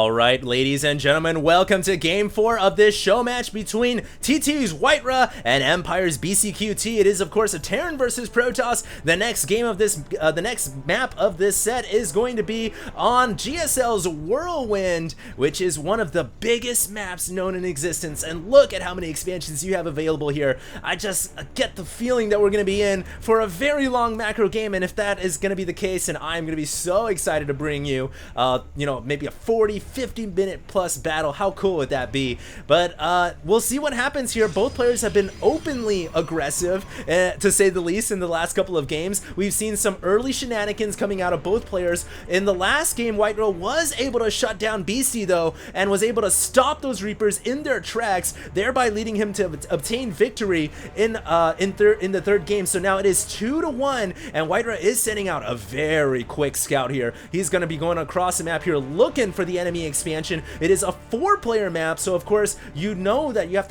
Alright, ladies and gentlemen, welcome to Game 4 of this show match between tt.WhiteRa and Empire.BeastyQT. It is, of course, a Terran versus Protoss. The next game of this, the next map of this set is going to be on GSL's Whirlwind, which is one of the biggest maps known in existence. And look at how many expansions you have available here. I just get the feeling that we're going to be in for a very long macro game, and if that is going to be the case, and I'm going to be so excited to bring you, maybe a 40-50 minute plus battle. How cool would that be? But we'll see what happens here. Both players have been openly aggressive, to say the least, in the last couple of games. We've seen some early shenanigans coming out of both players. In the last game, WhiteRa was able to shut down Beasty, though, and was able to stop those Reapers in their tracks, thereby leading him to obtain victory in the third game. So now it is 2-1, and WhiteRa is sending out a very quick scout here. He's going to be going across the map here looking for the enemy expansion. It is a 4-player map, so of course you know that you have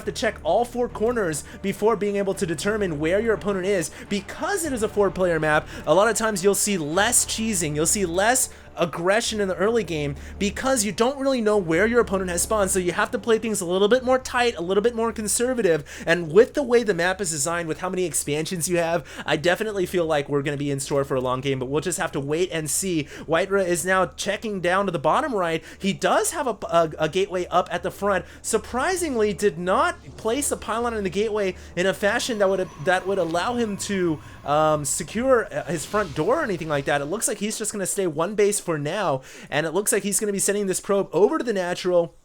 to check all 4 corners before being able to determine where your opponent is. Because it is a 4-player map, a lot of times you'll see less cheesing, you'll see less aggression in the early game, because you don't really know where your opponent has spawned, so you have to play things a little bit more tight, a little bit more conservative. And with the way the map is designed, with how many expansions you have, I definitely feel like we're going to be in store for a long game, but we'll just have to wait and see. WhiteRa is now checking down to the bottom right. He does have a gateway up at the front. Surprisingly, did not place a pylon in the gateway in a fashion that would allow him to secure his front door or anything like that. It looks like he's just going to stay one base for now, and it looks like he's going to be sending this probe over to the natural,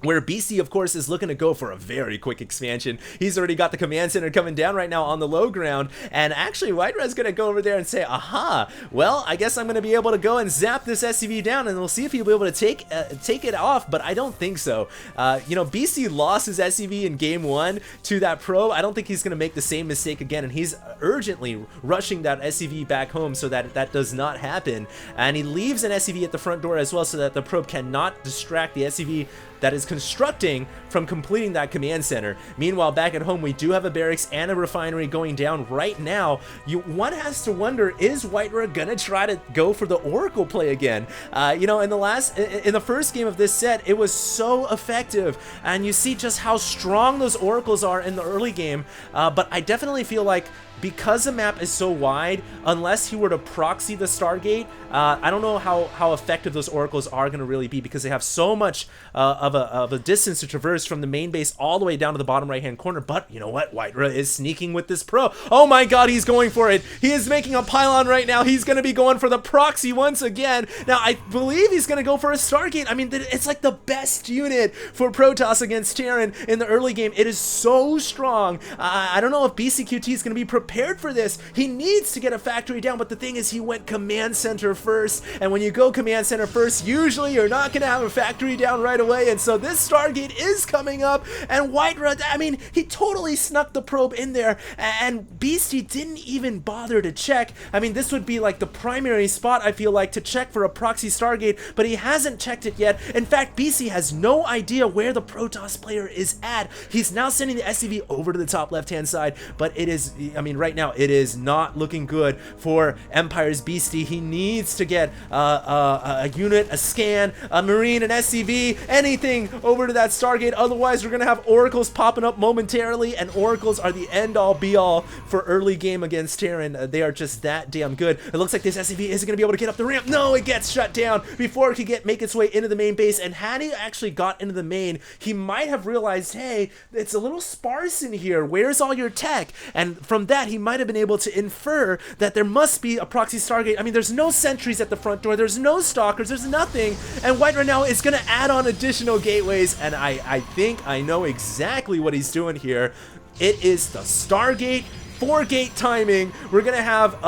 where Beasty, of course, is looking to go for a very quick expansion. He's already got the command center coming down right now on the low ground, and actually WhiteRa is going to go over there and say, aha, well, I guess I'm going to be able to go and zap this SCV down, and we'll see if he'll be able to take it off, but I don't think so. Beasty lost his SCV in game 1 to that probe. I don't think he's going to make the same mistake again, and he's urgently rushing that SCV back home so that that does not happen, and he leaves an SCV at the front door as well so that the probe cannot distract the SCV that is constructing from completing that command center. Meanwhile, back at home, we do have a barracks and a refinery going down right now. One has to wonder, is WhiteRa gonna try to go for the Oracle play again? In the first game of this set, it was so effective, and you see just how strong those Oracles are in the early game, but I definitely feel like, because the map is so wide, unless he were to proxy the Stargate, I don't know how effective those Oracles are going to really be, because they have so much of a distance to traverse from the main base all the way down to the bottom right-hand corner. But you know what? WhiteRa is sneaking with this pro. Oh my god, he's going for it. He is making a pylon right now. He's going to be going for the proxy once again. Now, I believe he's going to go for a Stargate. I mean, it's like the best unit for Protoss against Terran in the early game. It is so strong. I don't know if BeastyQT is going to be prepared for this. He needs to get a factory down, but the thing is, he went command center first, and when you go command center first, usually you're not going to have a factory down right away, and so this Stargate is coming up, and WhiteRa, I mean, he totally snuck the probe in there, and Beasty didn't even bother to check. I mean, this would be like the primary spot, I feel like, to check for a proxy Stargate, but he hasn't checked it yet. In fact, Beasty has no idea where the Protoss player is at. He's now sending the SCV over to the top left-hand side, but it is, I mean, right now it is not looking good for Empire's Beasty. He needs to get a unit, a scan, a Marine, an SCV, anything over to that Stargate. Otherwise, we're gonna have Oracles popping up momentarily, and Oracles are the end-all be-all for early game against Terran. They are just that damn good. It looks like this SCV isn't gonna be able to get up the ramp. No, it gets shut down before it could make its way into the main base, and had he actually got into the main, he might have realized, hey, it's a little sparse in here. Where's all your tech? And from that, he might have been able to infer that there must be a proxy Stargate. I mean, there's no sentries at the front door, there's no stalkers, there's nothing, and WhiteRa now is going to add on additional gateways, and I think I know exactly what he's doing here. It is the Stargate 4-gate timing. We're going to have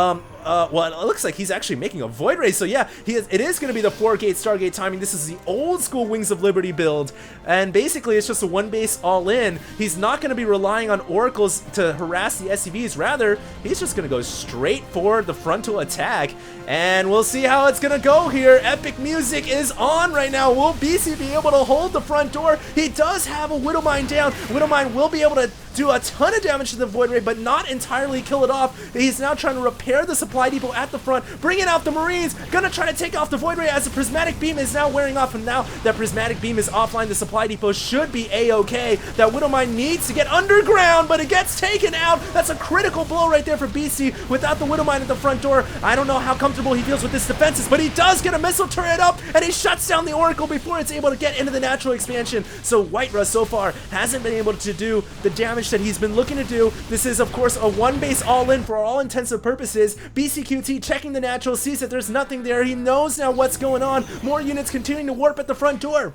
well, it looks like he's actually making a Void Ray, so yeah, it is going to be the 4-gate Stargate timing. This is the old school Wings of Liberty build, and basically it's just a one base all in. He's not going to be relying on Oracles to harass the SCVs, rather, he's just going to go straight for the frontal attack, and we'll see how it's going to go here. Epic music is on right now. Will Beasty be able to hold the front door? He does have a Widowmine down. Widowmine will be able to do a ton of damage to the Void Ray, but not entirely kill it off. He's now trying to repair the supply supply depot at the front, bringing out the Marines, gonna try to take off the Void Ray as the Prismatic Beam is now wearing off, and now that Prismatic Beam is offline, the supply depot should be a-okay. That Widowmine needs to get underground, but it gets taken out. That's a critical blow right there for Beasty without the Widowmine at the front door. I don't know how comfortable he feels with his defenses, but he does get a missile turret up, and he shuts down the Oracle before it's able to get into the natural expansion. So WhiteRa so far hasn't been able to do the damage that he's been looking to do. This is, of course, a one base all-in for all intents and purposes. BeastyQT checking the natural, sees that there's nothing there. He knows now what's going on. More units continuing to warp at the front door.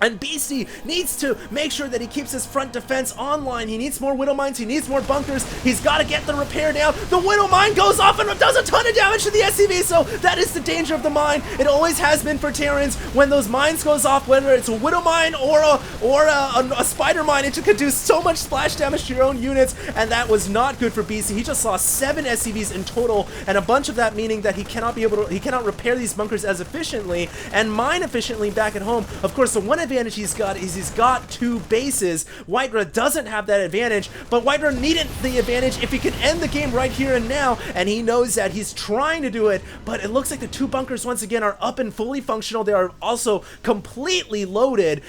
And Beasty needs to make sure that he keeps his front defense online. He needs more Widow Mines, he needs more bunkers, he's got to get the repair down. The Widow Mine goes off and does a ton of damage to the SCV, so that is the danger of the mine. It always has been for Terrans. When those mines goes off, whether it's a Widow Mine or a Spider Mine, it could do so much splash damage to your own units, and that was not good for Beasty. He just lost 7 SCVs in total, and a bunch of that meaning that he cannot repair these bunkers as efficiently and mine efficiently back at home. Of course, the one advantage he's got is he's got 2 bases. WhiteRa doesn't have that advantage, but WhiteRa needed the advantage if he can end the game right here and now, and he knows that. He's trying to do it, but it looks like the 2 bunkers once again are up and fully functional. They are also completely loaded,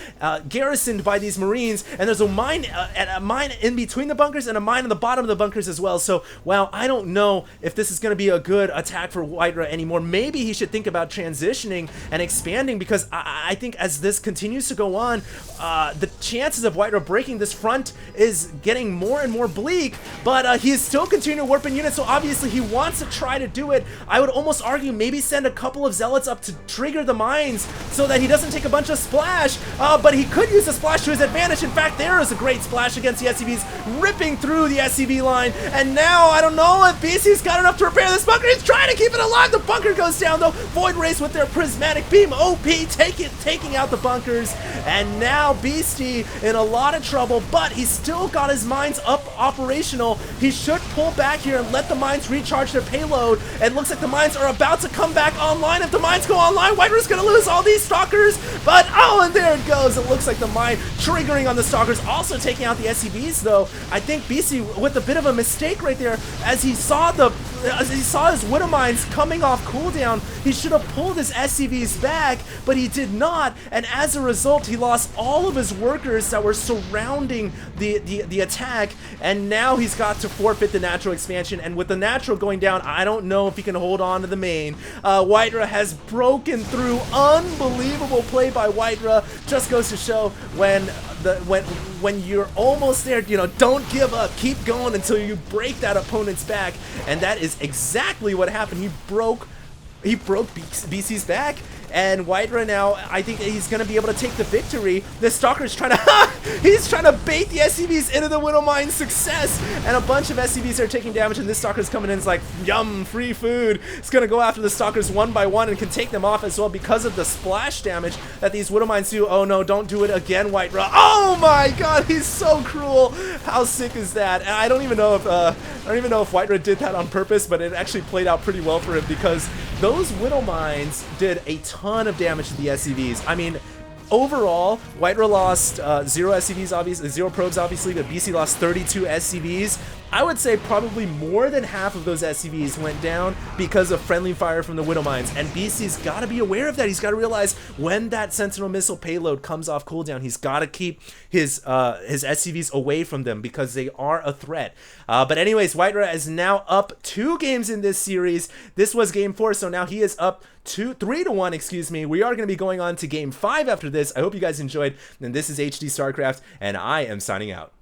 garrisoned by these Marines, and there's a mine in between the bunkers and a mine on the bottom of the bunkers as well. So, well, I don't know if this is going to be a good attack for WhiteRa anymore. Maybe he should think about transitioning and expanding, because I think as this continues to go on, the chances of WhiteRa breaking this front is getting more and more bleak, but he is still continuing to warp in units, so obviously he wants to try to do it. I would almost argue maybe send a couple of Zealots up to trigger the mines so that he doesn't take a bunch of splash, but he could use the splash to his advantage. In fact, there is a great splash against the SCVs, ripping through the SCV line, and now I don't know if BC's got enough to repair this bunker. He's trying to keep it alive. The bunker goes down though. Void Race with their Prismatic Beam, OP, taking out the bunkers. And now Beasty in a lot of trouble, but he's still got his mines up operational. He should pull back here and let the mines recharge their payload. It looks like the mines are about to come back online. If the mines go online, WhiteRa's gonna lose all these stalkers, but oh, and there it goes. It looks like the mine triggering on the stalkers, also taking out the SCVs though. I think Beasty with a bit of a mistake right there, as he saw his Widow Mines coming off cooldown. He should have pulled his SCVs back, but he did not, and as a result, he lost all of his workers that were surrounding the attack, and now he's got to forfeit the natural expansion. And with the natural going down, I don't know if he can hold on to the main. WhiteRa has broken through. Unbelievable play by WhiteRa. Just goes to show when you're almost there, you know, don't give up. Keep going until you break that opponent's back, and that is exactly what happened. He broke BC's back, and WhiteRa now, I think he's going to be able to take the victory. The Stalker's trying to, he's trying to bait the SCVs into the Widow Mine. Success, and a bunch of SCVs are taking damage, and this Stalker's coming in. It's like, yum, free food. It's going to go after the Stalkers one by one and can take them off as well because of the splash damage that these Widow Mines do. Oh no, don't do it again, WhiteRa. Oh my god, he's so cruel. How sick is that? And I don't even know if WhiteRa did that on purpose, but it actually played out pretty well for him, because those Widow Mines did a ton of damage to the SCVs. I mean, overall, WhiteRa lost 0 SCVs, obviously, 0 probes, obviously, but BC lost 32 SCVs. I would say probably more than half of those SCVs went down because of friendly fire from the Widow Mines, and BC's got to be aware of that. He's got to realize when that Sentinel missile payload comes off cooldown, he's got to keep his SCVs away from them because they are a threat. But anyways, WhiteRa is now up 2 games in this series. This was game 4, so now he is up 3-1, excuse me. We are going to be going on to game 5 after this. I hope you guys enjoyed, and this is HD StarCraft, and I am signing out.